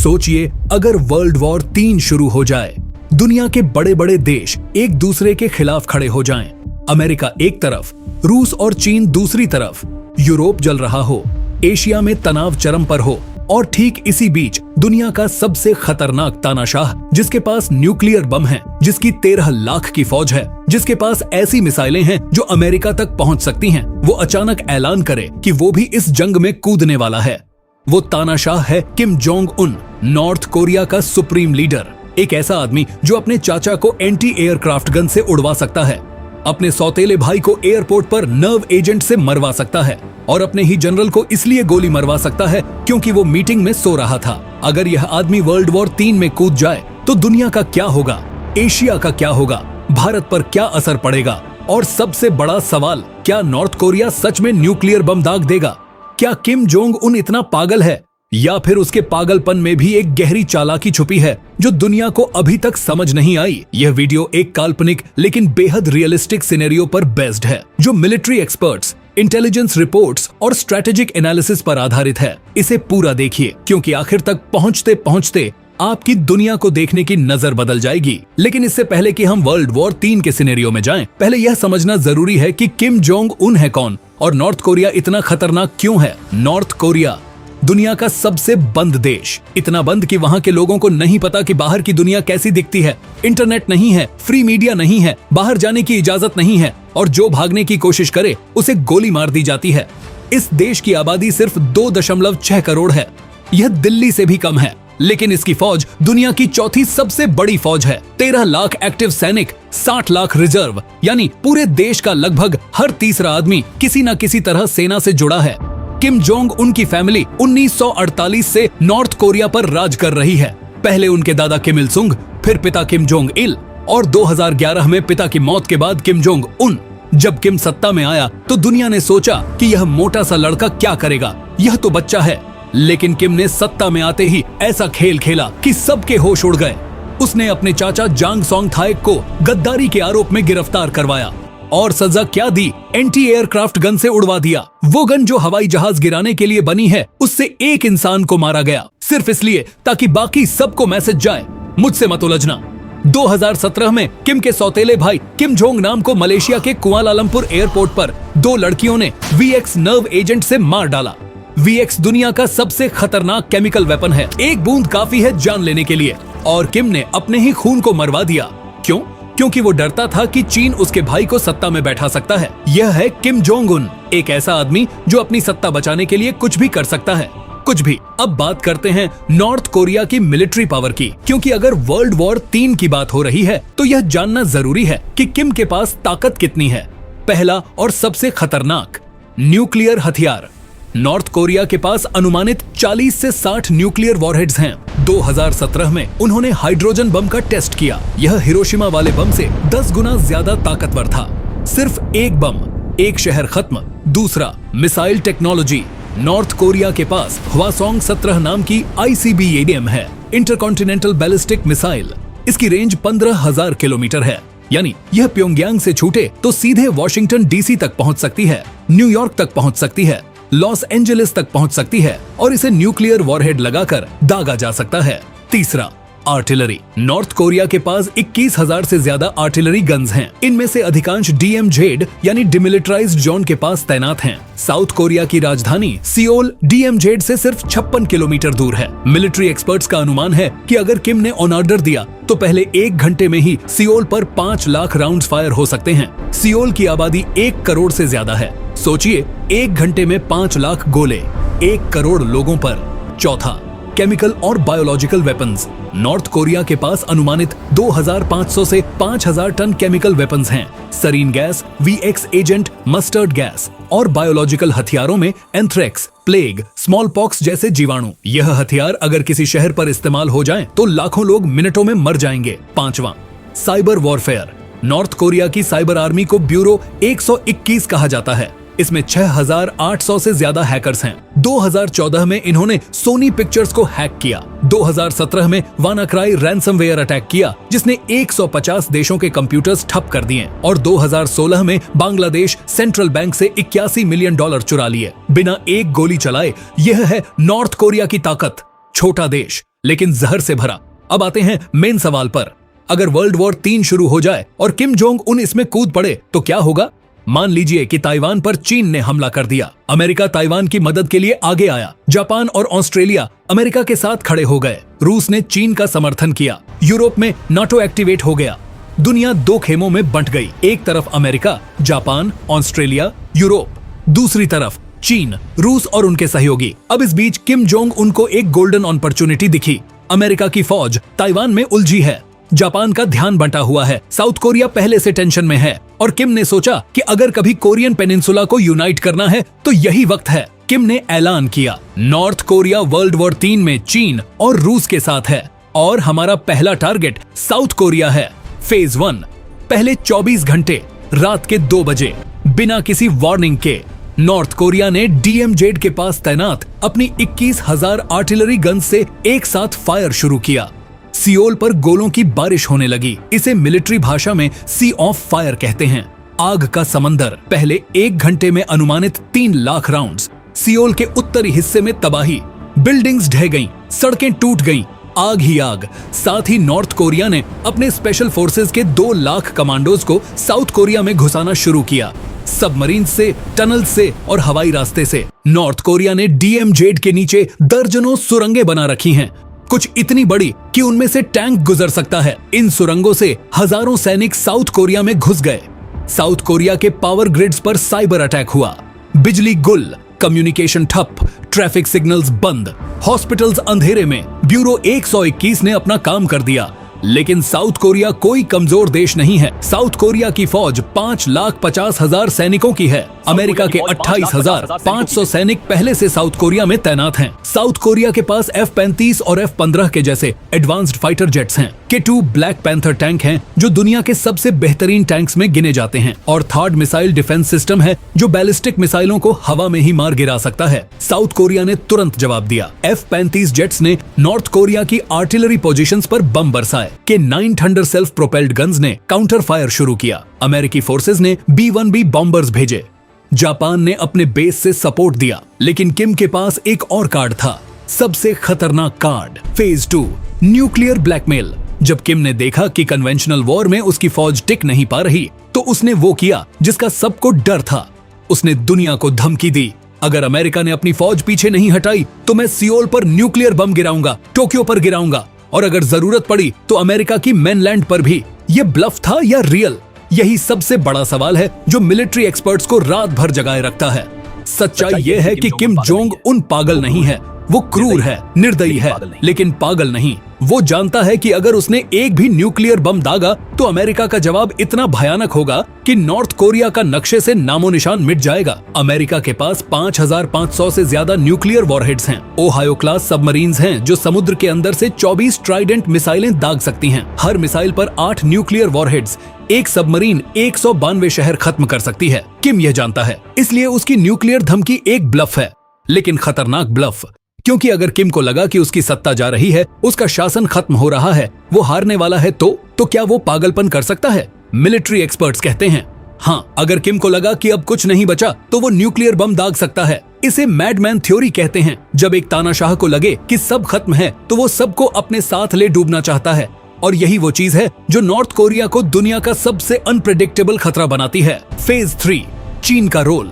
सोचिए अगर world war 3 शुरू हो जाए, दुनिया के बड़े बड़े देश एक दूसरे के खिलाफ खड़े हो जाएं, अमेरिका एक तरफ, रूस और चीन दूसरी तरफ, यूरोप जल रहा हो, एशिया में तनाव चरम पर हो, और ठीक इसी बीच दुनिया का सबसे खतरनाक तानाशाह, जिसके पास न्यूक्लियर बम है, जिसकी 13 लाख की फौज है, जिसके पास ऐसी मिसाइलें हैं जो अमेरिका तक पहुंच सकती हैं, वो अचानक ऐलान करे कि वो भी इस जंग में कूदने वाला है। वो तानाशाह है Kim Jong Un, north Korea का सुप्रीम लीडर। एक ऐसा आदमी जो अपने चाचा को एंटी एयरक्राफ्ट गन से उड़वा सकता है, अपने सौतेले भाई को एयरपोर्ट पर नर्व एजेंट से मरवा सकता है, और अपने ही जनरल को इसलिए गोली मरवा सकता है क्योंकि वो मीटिंग में सो रहा था। अगर यह आदमी वर्ल्ड वॉर 3 में कूद जाए तो दुनिया का क्या होगा, एशिया का क्या होगा, भारत पर क्या असर पड़ेगा, और सबसे बड़ा सवाल, क्या नॉर्थ कोरिया सच में न्यूक्लियर बम दाग देगा? क्या किम जोंग उन इतना पागल है, या फिर उसके पागलपन में भी एक गहरी चालाकी छुपी है जो दुनिया को अभी तक समझ नहीं आई? यह वीडियो एक काल्पनिक लेकिन बेहद रियलिस्टिक सिनेरियो पर बेस्ड है, जो मिलिट्री एक्सपर्ट्स, इंटेलिजेंस रिपोर्ट्स और स्ट्रेटेजिक एनालिसिस पर आधारित है। इसे पूरा देखिए, क्योंकि आखिर तक पहुंचते पहुंचते आपकी दुनिया को देखने की नजर बदल जाएगी। लेकिन इससे पहले कि हम वर्ल्ड वॉर 3 के सिनेरियो में जाएं, पहले यह समझना जरूरी है कि किम जोंग उन है कौन और नॉर्थ कोरिया इतना खतरनाक क्यों है। नॉर्थ कोरिया दुनिया का सबसे बंद देश, इतना बंद कि वहाँ के लोगों को नहीं पता कि बाहर की दुनिया कैसी दिखती है। इंटरनेट नहीं है, फ्री मीडिया नहीं है, बाहर जाने की इजाजत नहीं है, और जो भागने की कोशिश करे उसे गोली मार दी जाती है। इस देश की आबादी सिर्फ 2.6 करोड़ है। यह दिल्ली से भी कम है, लेकिन इसकी फौज दुनिया की चौथी सबसे बड़ी फौज है। 13 लाख एक्टिव सैनिक, 60 लाख रिजर्व, यानी पूरे देश का लगभग हर तीसरा आदमी किसी न किसी तरह सेना से जुड़ा है। किम जोंग उनकी फैमिली 1948 से नॉर्थ कोरिया पर राज कर रही है। पहले उनके दादा किम इल सुंग, फिर पिता किम जोंग इल, और 2011 में पिता की मौत के बाद किम जोंग उन। जब किम सत्ता में आया तो दुनिया ने सोचा कि यह मोटा सा लड़का क्या करेगा, यह तो बच्चा है। लेकिन किम ने सत्ता में आते ही ऐसा खेल खेला कि सबके होश उड़ गए। उसने अपने चाचा जांग सोंग थाएक को गद्दारी के आरोप में गिरफ्तार करवाया, और सजा क्या दी? एंटी एयरक्राफ्ट गन से उड़वा दिया। वो गन जो हवाई जहाज गिराने के लिए बनी है, उससे एक इंसान को मारा गया, सिर्फ इसलिए ताकि बाकी सबको मैसेज जाए, मुझसे मत उलझना। 2017 में किम के सौतेले भाई किम जोंग नाम को मलेशिया के कुआलालंपुर एयरपोर्ट पर 2 लड़कियों ने VX नर्व एजेंट से मार डाला। VX दुनिया का सबसे खतरनाक केमिकल वेपन है। एक बूंद काफी है जान लेने के लिए, और किम ने अपने ही खून को मरवा दिया। क्यों? क्योंकि वो डरता था कि चीन उसके भाई को सत्ता में बैठा सकता है। यह है किम जोंग उन, एक ऐसा आदमी जो अपनी सत्ता बचाने के लिए कुछ भी कर सकता है, कुछ भी। अब बात करते हैं नॉर्थ कोरिया की मिलिट्री पावर की, क्योंकि अगर वर्ल्ड वॉर 3 की बात हो रही है तो यह जानना जरूरी है कि किम के पास ताकत कितनी है। पहला और सबसे खतरनाक, न्यूक्लियर हथियार। नॉर्थ कोरिया के पास अनुमानित 40 से 60 न्यूक्लियर वॉरहेड्स हैं। 2017 में उन्होंने हाइड्रोजन बम का टेस्ट किया। यह हिरोशिमा वाले बम से 10 गुना ज्यादा ताकतवर था। सिर्फ एक बम, एक शहर खत्म। दूसरा, मिसाइल टेक्नोलॉजी। नॉर्थ कोरिया के पास हवासोंग 17 नाम की ICBM है, इंटरकॉन्टिनेंटल बैलिस्टिक मिसाइल। इसकी रेंज 15,000 किलोमीटर है, यानी यह प्योंगयांग से छूटे तो सीधे वॉशिंगटन DC तक पहुंच सकती है, न्यूयॉर्क तक पहुंच सकती है, लॉस एंजलिस तक पहुंच सकती है, और इसे न्यूक्लियर वॉरहेड लगाकर दागा जा सकता है। तीसरा, आर्टिलरी। नॉर्थ कोरिया के पास 21,000 से ज्यादा आर्टिलरी गन्स हैं। इनमें से अधिकांश DMZ यानी डिमिलिटराइज्ड जोन के पास तैनात हैं। साउथ कोरिया की राजधानी सियोल DMZ से सिर्फ 56 किलोमीटर दूर है। मिलिट्री एक्सपर्ट्स का अनुमान है कि अगर किम ने ऑन ऑर्डर दिया तो पहले 1 घंटे में ही सियोल पर 5 लाख राउंड फायर हो सकते हैं। सियोल की आबादी 1 करोड़ से ज्यादा है। सोचिए, 1 घंटे में 5 लाख गोले 1 करोड़ लोगों पर। चौथा, केमिकल और बायोलॉजिकल वेपन्स। नॉर्थ कोरिया के पास अनुमानित 2,500 से 5,000 टन केमिकल वेपन्स हैं। Sarin gas, VX agent, mustard gas, और बायोलॉजिकल हथियारों में एंथ्रेक्स, प्लेग, स्मॉल पॉक्स जैसे जीवाणु। यह हथियार अगर किसी शहर पर इस्तेमाल हो जाएं, तो लाखों लोग मिनटों में मर जाएंगे। पांचवा, साइबर वॉरफेयर। नॉर्थ कोरिया की साइबर आर्मी को ब्यूरो 121 कहा जाता है। इसमें 6,800 से ज्यादा हैकर्स हैं। 2014 में इन्होंने सोनी पिक्चर्स को हैक किया। 2017 में वानाक्राई रैंसमवेयर अटैक किया, जिसने 150 देशों के कंप्यूटर्स ठप कर दिए, और 2016 में बांग्लादेश सेंट्रल बैंक से $81 मिलियन चुरा लिए बिना एक गोली चलाए। यह है नॉर्थ कोरिया की ताकत। छोटा देश लेकिन जहर से भरा। अब आते हैं मेन सवाल पर। अगर वर्ल्ड वॉर 3 शुरू हो जाए और किम जोंग उन इसमें कूद पड़े तो क्या होगा? मान लीजिए कि ताइवान पर चीन ने हमला कर दिया। अमेरिका ताइवान की मदद के लिए आगे आया। जापान और ऑस्ट्रेलिया अमेरिका के साथ खड़े हो गए। रूस ने चीन का समर्थन किया। यूरोप में नाटो एक्टिवेट हो गया। दुनिया 2 खेमों में बंट गई। एक तरफ अमेरिका, जापान, ऑस्ट्रेलिया, यूरोप, दूसरी तरफ चीन, रूस और उनके सहयोगी। अब इस बीच किम जोंग उनको एक गोल्डन अपॉर्चुनिटी दिखी। अमेरिका की फौज ताइवान में उलझी है। जापान का ध्यान बंटा हुआ है। साउथ कोरिया पहले से टेंशन में है और किम ने सोचा कि अगर कभी कोरियन पेनिनसुला को यूनाइट करना है तो यही वक्त है। किम ने ऐलान किया, नॉर्थ कोरिया वर्ल्ड वॉर 3 में चीन और रूस के साथ है और हमारा पहला टारगेट साउथ कोरिया है। फेज 1, पहले 24 घंटे रात के 2 बजे बिना किसी वार्निंग के नॉर्थ कोरिया ने DMZ के पास तैनात अपनी 21,000 आर्टिलरी गन से एक साथ फायर शुरू किया। सियोल पर गोलों की बारिश होने लगी। इसे मिलिट्री भाषा में सी ऑफ फायर कहते हैं। आग का समंदर। पहले 1 घंटे में अनुमानित 3 लाख राउंड्स। सियोल के उत्तरी हिस्से में तबाही। बिल्डिंग्स ढह गईं, सड़कें टूट गईं, आग ही आग। साथ ही नॉर्थ कोरिया ने अपने स्पेशल फोर्सेस के 2 लाख कमांडोज को साउथ कोरिया में घुसाना शुरू किया। सबमरीन से, टनल से और हवाई रास्ते से। नॉर्थ कोरिया ने DMZ के नीचे दर्जनों सुरंगें बना रखी हैं, कुछ इतनी बड़ी कि उनमें से टैंक गुजर सकता है। इन सुरंगों से हजारों सैनिक साउथ कोरिया में घुस गए। साउथ कोरिया के पावर ग्रिड्स पर साइबर अटैक हुआ। बिजली गुल, कम्युनिकेशन ठप, ट्रैफिक सिग्नल्स बंद, हॉस्पिटल्स अंधेरे में। ब्यूरो 121 ने अपना काम कर दिया। लेकिन साउथ कोरिया कोई कमजोर देश नहीं है। साउथ कोरिया की फौज 5,50,000 सैनिकों की है। अमेरिका के 28,500 सैनिक पहले से साउथ कोरिया में तैनात हैं। साउथ कोरिया के पास F-35 और F-15 के जैसे एडवांस्ड फाइटर जेट्स हैं। K2 ब्लैक पैंथर टैंक हैं जो दुनिया के सबसे बेहतरीन टैंक्स में गिने जाते हैं। और थर्ड मिसाइल डिफेंस सिस्टम है जो बैलिस्टिक मिसाइलों को हवा में ही मार गिरा सकता है। साउथ कोरिया ने तुरंत जवाब दिया। F-35 जेट्स ने नॉर्थ कोरिया की आर्टिलरी पोजीशंस पर बम बरसाए। के 9 थंडर सेल्फ प्रोपेल्ड गन्स ने काउंटर फायर शुरू किया। अमेरिकी फोर्सेस ने B-1B बॉम्बर्स भेजे। जापान ने अपने बेस से सपोर्ट दिया। लेकिन किम के पास एक और कार्ड था, सबसे खतरनाक कार्ड, फेज 2, न्यूक्लियर ब्लैकमेल। जब किम ने देखा कि कन्वेंशनल वॉर में उसकी फौज टिक नहीं पा रही तो उसने वो किया जिसका सबको डर था। उसने दुनिया को धमकी दी, अगर अमेरिका ने अपनी फौज पीछे नहीं हटाई तो मैं सियोल पर न्यूक्लियर बम गिराऊंगा, टोक्यो पर गिराऊंगा और अगर जरूरत पड़ी तो अमेरिका की मेनलैंड पर भी। ये ब्लफ था या रियल? यही सबसे बड़ा सवाल है जो मिलिट्री एक्सपर्ट्स को रात भर जगाए रखता है। सच्चाई ये है कि किम जोंग उन पागल नहीं है। वो क्रूर है, निर्दयी है, लेकिन पागल नहीं। वो जानता है कि अगर उसने एक भी न्यूक्लियर बम दागा तो अमेरिका का जवाब इतना भयानक होगा कि नॉर्थ कोरिया का नक्शे से नामो निशान मिट जाएगा। अमेरिका के पास 5,500 से ज्यादा न्यूक्लियर वॉरहेड्स हैं। ओहायो क्लास सबमरीन्स हैं जो समुद्र के अंदर से 24 ट्राइडेंट मिसाइलें दाग सकती हैं। हर मिसाइल पर 8 न्यूक्लियर वॉरहेड्स। एक सबमरीन 192 शहर खत्म कर सकती है। किम यह जानता है, इसलिए उसकी न्यूक्लियर धमकी एक ब्लफ है, लेकिन खतरनाक ब्लफ। क्योंकि अगर किम को लगा कि उसकी सत्ता जा रही है, उसका शासन खत्म हो रहा है, वो हारने वाला है तो क्या वो पागलपन कर सकता है? मिलिट्री एक्सपर्ट्स कहते हैं हाँ, अगर किम को लगा कि अब कुछ नहीं बचा तो वो न्यूक्लियर बम दाग सकता है। इसे मैडमैन थ्योरी कहते हैं। जब एक तानाशाह को लगे कि सब खत्म है तो वो सबको अपने साथ ले डूबना चाहता है। और यही वो चीज है जो नॉर्थ कोरिया को दुनिया का सबसे अनप्रेडिक्टेबल खतरा बनाती है। फेज 3, चीन का रोल।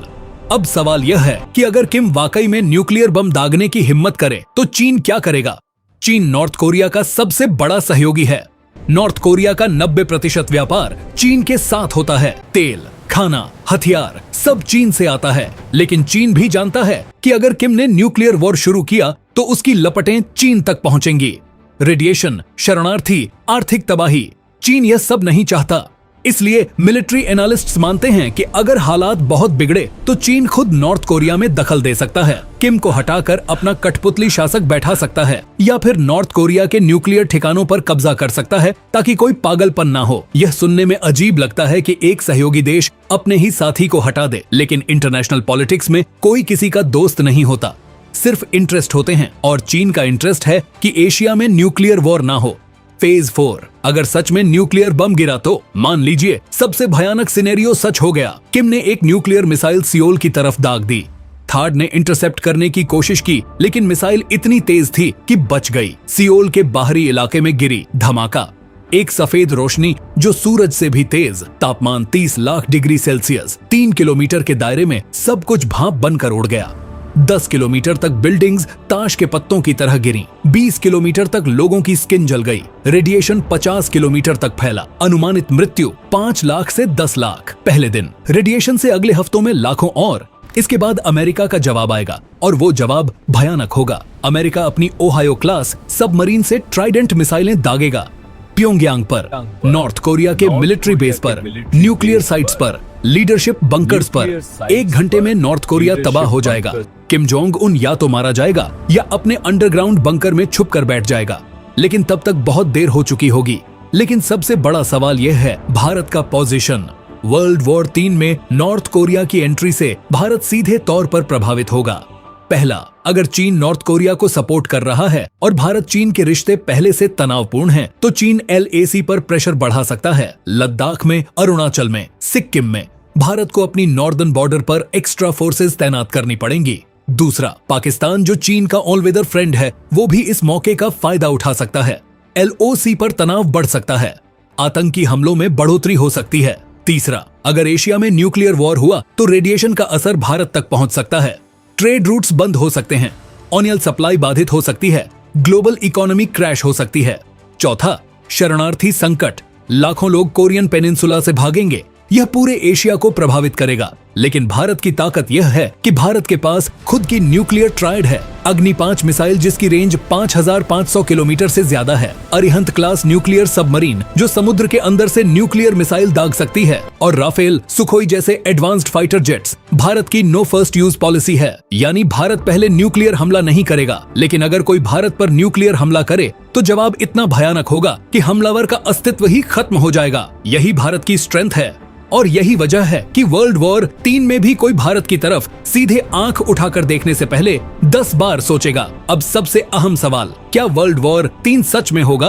अब सवाल यह है कि अगर किम वाकई में न्यूक्लियर बम दागने की हिम्मत करे तो चीन क्या करेगा? चीन नॉर्थ कोरिया का सबसे बड़ा सहयोगी है। नॉर्थ कोरिया का 90% व्यापार चीन के साथ होता है। तेल, खाना, हथियार सब चीन से आता है। लेकिन चीन भी जानता है कि अगर किम ने न्यूक्लियर वॉर शुरू किया तो उसकी लपटें चीन तक पहुंचेंगी। रेडिएशन, शरणार्थी, आर्थिक तबाही। चीन यह सब नहीं चाहता। इसलिए मिलिट्री एनालिस्ट्स मानते हैं कि अगर हालात बहुत बिगड़े तो चीन खुद नॉर्थ कोरिया में दखल दे सकता है। किम को हटाकर अपना कठपुतली शासक बैठा सकता है या फिर नॉर्थ कोरिया के न्यूक्लियर ठिकानों पर कब्जा कर सकता है ताकि कोई पागलपन ना हो। यह सुनने में अजीब लगता है कि एक सहयोगी देश अपने ही साथी को हटा दे, लेकिन इंटरनेशनल पॉलिटिक्स में कोई किसी का दोस्त नहीं होता, सिर्फ इंटरेस्ट होते हैं। और चीन का इंटरेस्ट है कि एशिया में न्यूक्लियर वॉर ना हो। फेज 4, अगर सच में न्यूक्लियर बम गिरा तो मान लीजिए सबसे भयानक सिनेरियो सच हो गया। किम ने एक न्यूक्लियर मिसाइल सियोल की तरफ दाग दी। थार्ड ने इंटरसेप्ट करने की कोशिश की, लेकिन मिसाइल इतनी तेज थी कि बच गई। सियोल के बाहरी इलाके में गिरी, धमाका। एक सफेद रोशनी जो सूरज से भी तेज, तापमान 30 लाख डिग्री सेल्सियस, 3 किलोमीटर के दायरे में सब कुछ भाप बनकर उड़ गया। 10 किलोमीटर तक बिल्डिंग्स ताश के पत्तों की तरह गिरी। 20 किलोमीटर तक लोगों की स्किन जल गई। रेडिएशन 50 किलोमीटर तक फैला। अनुमानित मृत्यु 5 लाख से 10 लाख पहले दिन। रेडिएशन से अगले हफ्तों में लाखों और। इसके बाद अमेरिका का जवाब आएगा और वो जवाब भयानक होगा। अमेरिका अपनी ओहायो क्लास सबमरीन से ट्राइडेंट मिसाइलें दागेगा। प्योंगयांग पर, नॉर्थ कोरिया के मिलिट्री बेस पर, न्यूक्लियर साइट्स पर, लीडरशिप बंकर्स पर 1 घंटे में नॉर्थ कोरिया तबाह हो जाएगा। किम जोंग उन या तो मारा जाएगा या अपने अंडरग्राउंड बंकर में छुप कर बैठ जाएगा, लेकिन तब तक बहुत देर हो चुकी होगी। लेकिन सबसे बड़ा सवाल यह है भारत का पोजीशन। वर्ल्ड वॉर 3 में नॉर्थ कोरिया की एंट्री से भारत सीधे तौर पर प्रभावित होगा। पहला, अगर चीन नॉर्थ कोरिया को सपोर्ट कर रहा है और भारत चीन के रिश्ते पहले से तनावपूर्ण हैं, तो चीन LAC पर प्रेशर बढ़ा सकता है। लद्दाख में, अरुणाचल में, सिक्किम में भारत को अपनी नॉर्दर्न बॉर्डर पर एक्स्ट्रा फोर्सेस तैनात करनी पड़ेंगी। दूसरा, पाकिस्तान जो चीन का ऑल वेदर फ्रेंड है, वो भी इस मौके का फायदा उठा सकता है। LOC पर तनाव बढ़ सकता है। आतंकी हमलों में बढ़ोतरी हो सकती है। तीसरा, अगर एशिया में न्यूक्लियर वॉर हुआ तो रेडिएशन का असर भारत तक पहुंच सकता है। ट्रेड रूट्स बंद हो सकते हैं। ऑनियल सप्लाई बाधित हो सकती है। ग्लोबल इकोनॉमी क्रैश हो सकती है। चौथा, शरणार्थी संकट। लाखों लोग कोरियन पेनिनसुला से भागेंगे। यह पूरे एशिया को प्रभावित करेगा। लेकिन भारत की ताकत यह है कि भारत के पास खुद की न्यूक्लियर ट्रायड है। अग्नि 5 मिसाइल जिसकी रेंज 5500 किलोमीटर से ज्यादा है। अरिहंत क्लास न्यूक्लियर सबमरीन जो समुद्र के अंदर से न्यूक्लियर मिसाइल दाग सकती है। और राफेल, सुखोई जैसे एडवांस्ड फाइटर जेट्स। भारत की नो फर्स्ट यूज पॉलिसी है, यानी भारत पहले न्यूक्लियर हमला नहीं करेगा, लेकिन अगर कोई भारत पर न्यूक्लियर हमला करे तो जवाब इतना भयानक होगा कि हमलावर का अस्तित्व ही खत्म हो जाएगा। यही भारत की स्ट्रेंथ है और यही वजह है कि वर्ल्ड वॉर 3 में भी कोई भारत की तरफ सीधे आंख उठाकर देखने से पहले 10 बार सोचेगा। अब सबसे अहम सवाल, क्या वर्ल्ड वॉर 3 सच में होगा?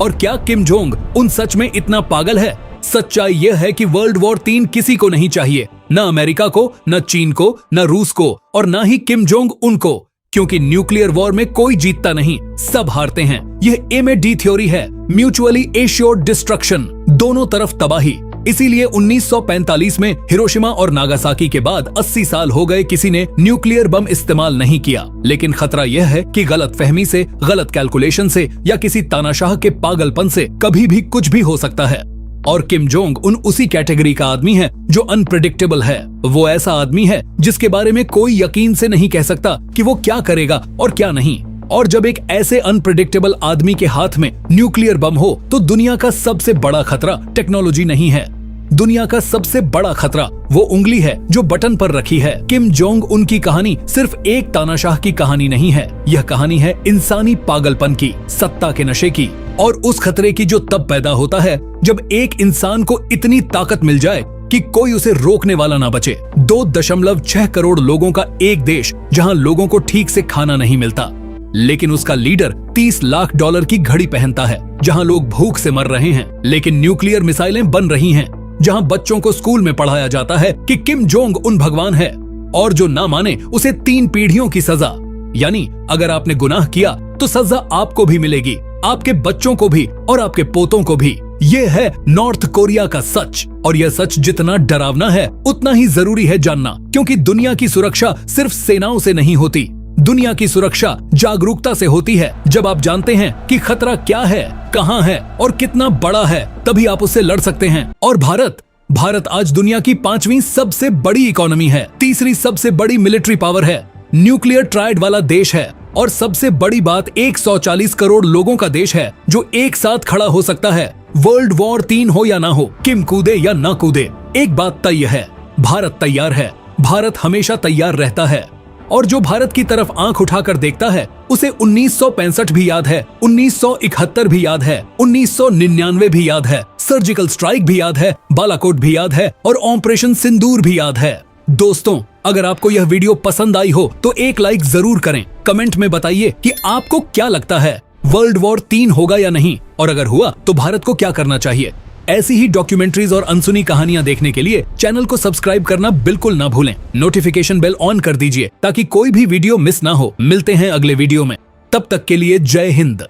और क्या किम जोंग उन सच में इतना पागल है? सच्चाई यह है कि वर्ल्ड वॉर 3 किसी को नहीं चाहिए, न अमेरिका को, न चीन को, न रूस को और न ही किम जोंग उनको, क्योंकि न्यूक्लियर वॉर में कोई जीतता नहीं, सब हारते हैं। यह ए में डी थ्योरी है, म्यूचुअली एश्योर्ड डिस्ट्रक्शन, दोनों तरफ तबाही। इसीलिए 1945 में हिरोशिमा और नागासाकी के बाद 80 साल हो गए किसी ने न्यूक्लियर बम इस्तेमाल नहीं किया। लेकिन खतरा यह है कि गलत फहमी से, गलत कैलकुलेशन से या किसी तानाशाह के पागलपन से कभी भी कुछ भी हो सकता है। और किम जोंग उन उसी कैटेगरी का आदमी है जो अनप्रेडिक्टेबल है। वो ऐसा आदमी है जिसके बारे में कोई यकीन से नहीं कह सकता कि वो क्या करेगा और क्या नहीं। और जब एक ऐसे अनप्रेडिक्टेबल आदमी के हाथ में न्यूक्लियर बम हो तो दुनिया का सबसे बड़ा खतरा टेक्नोलॉजी नहीं है। दुनिया का सबसे बड़ा खतरा वो उंगली है जो बटन पर रखी है। किम जोंग उनकी कहानी सिर्फ एक तानाशाह की कहानी नहीं है, यह कहानी है इंसानी पागलपन की, सत्ता के नशे की और उस खतरे की जो तब पैदा होता है जब एक इंसान को इतनी ताकत मिल जाए कि कोई उसे रोकने वाला ना बचे। 2.6 करोड़ लोगों का एक देश जहां लोगों को ठीक से खाना नहीं मिलता, लेकिन उसका लीडर $30 लाख की घड़ी पहनता है। जहां लोग भूख से मर रहे हैं लेकिन न्यूक्लियर मिसाइलें बन रही हैं। जहां बच्चों को स्कूल में पढ़ाया जाता है कि किम जोंग उन भगवान है और जो ना माने उसे 3 पीढ़ियों की सजा, यानी अगर आपने गुनाह किया तो सजा आपको भी मिलेगी, आपके बच्चों को भी और आपके पोतों को भी। ये है नॉर्थ कोरिया का सच और यह सच जितना डरावना है उतना ही जरूरी है जानना, क्योंकि दुनिया की सुरक्षा सिर्फ सेनाओं से नहीं होती। दुनिया की सुरक्षा जागरूकता से होती है। जब आप जानते हैं कि खतरा क्या है, कहां है और कितना बड़ा है, तभी आप उससे लड़ सकते हैं। और भारत आज दुनिया की 5वीं सबसे बड़ी इकोनॉमी है, 3री सबसे बड़ी मिलिट्री पावर है, न्यूक्लियर ट्रायड वाला देश है और सबसे बड़ी बात 140 करोड़ लोगों का देश है जो एक साथ खड़ा हो सकता है। वर्ल्ड वॉर 3 हो या ना हो, किम कूदे या ना कूदे, एक बात तय है, भारत तैयार है। भारत हमेशा तैयार रहता है और जो भारत की तरफ आंख उठाकर देखता है उसे 1965 भी याद है, 1971 भी याद है, 1999 भी याद है, सर्जिकल स्ट्राइक भी याद है, बालाकोट भी याद है और ऑपरेशन सिंदूर भी याद है। दोस्तों, अगर आपको यह वीडियो पसंद आई हो तो एक लाइक जरूर करें। कमेंट में बताइए कि आपको क्या लगता है, वर्ल्ड वॉर 3 होगा या नहीं, और अगर हुआ तो भारत को क्या करना चाहिए। ऐसी ही डॉक्यूमेंट्रीज और अनसुनी कहानियां देखने के लिए चैनल को सब्सक्राइब करना बिल्कुल ना भूलें। नोटिफिकेशन बेल ऑन कर दीजिए ताकि कोई भी वीडियो मिस ना हो। मिलते हैं अगले वीडियो में, तब तक के लिए जय हिंद।